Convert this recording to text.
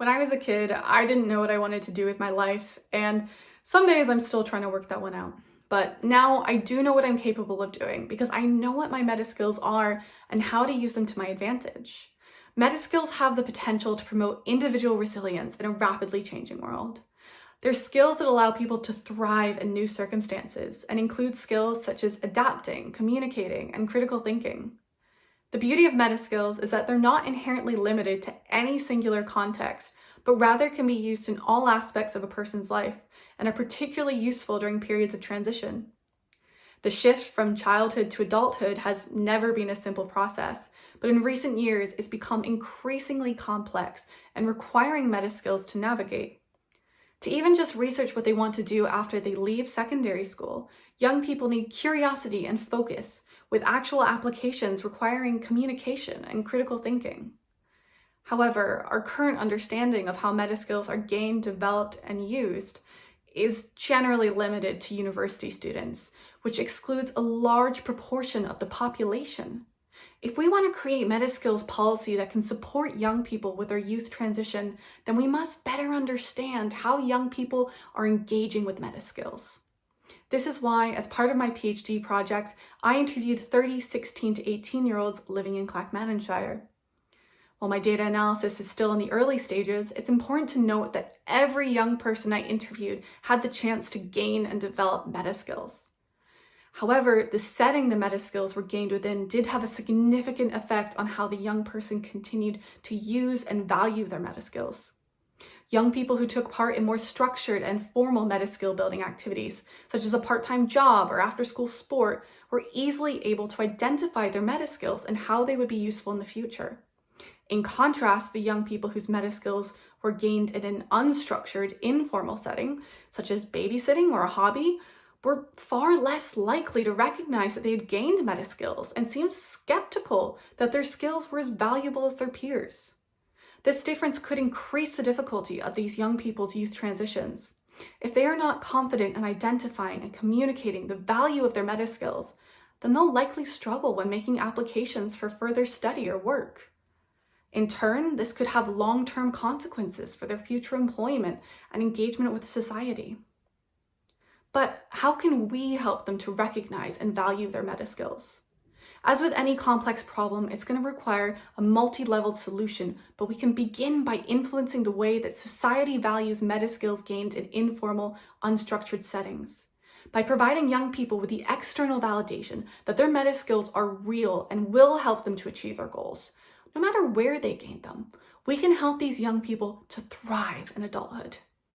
When I was a kid, I didn't know what I wanted to do with my life, and some days I'm still trying to work that one out. But now I do know what I'm capable of doing because I know what my meta skills are and how to use them to my advantage. Meta skills have the potential to promote individual resilience in a rapidly changing world. They're skills that allow people to thrive in new circumstances and include skills such as adapting, communicating, and critical thinking. The beauty of meta skills is that they're not inherently limited to any singular context, but rather can be used in all aspects of a person's life and are particularly useful during periods of transition. The shift from childhood to adulthood has never been a simple process, but in recent years it's become increasingly complex and requiring meta skills to navigate. To even just research what they want to do after they leave secondary school, young people need curiosity and focus, with actual applications requiring communication and critical thinking. However, our current understanding of how meta skills are gained, developed, and used is generally limited to university students, which excludes a large proportion of the population. If we want to create meta skills policy that can support young people with their youth transition, then we must better understand how young people are engaging with meta skills. This is why, as part of my PhD project, I interviewed 30 16 to 18-year-olds living in Clackmannanshire. While my data analysis is still in the early stages, it's important to note that every young person I interviewed had the chance to gain and develop meta skills. However, the setting the meta skills were gained within did have a significant effect on how the young person continued to use and value their meta skills. Young people who took part in more structured and formal meta skill building activities, such as a part-time job or after-school sport, were easily able to identify their meta skills and how they would be useful in the future. In contrast, the young people whose meta skills were gained in an unstructured, informal setting, such as babysitting or a hobby, were far less likely to recognize that they had gained meta skills and seemed skeptical that their skills were as valuable as their peers. This difference could increase the difficulty of these young people's youth transitions. If they are not confident in identifying and communicating the value of their meta skills, then they'll likely struggle when making applications for further study or work. In turn, this could have long-term consequences for their future employment and engagement with society. But how can we help them to recognize and value their meta skills? As with any complex problem, it's going to require a multi-leveled solution, but we can begin by influencing the way that society values meta skills gained in informal, unstructured settings. By providing young people with the external validation that their meta skills are real and will help them to achieve their goals, no matter where they gained them, we can help these young people to thrive in adulthood.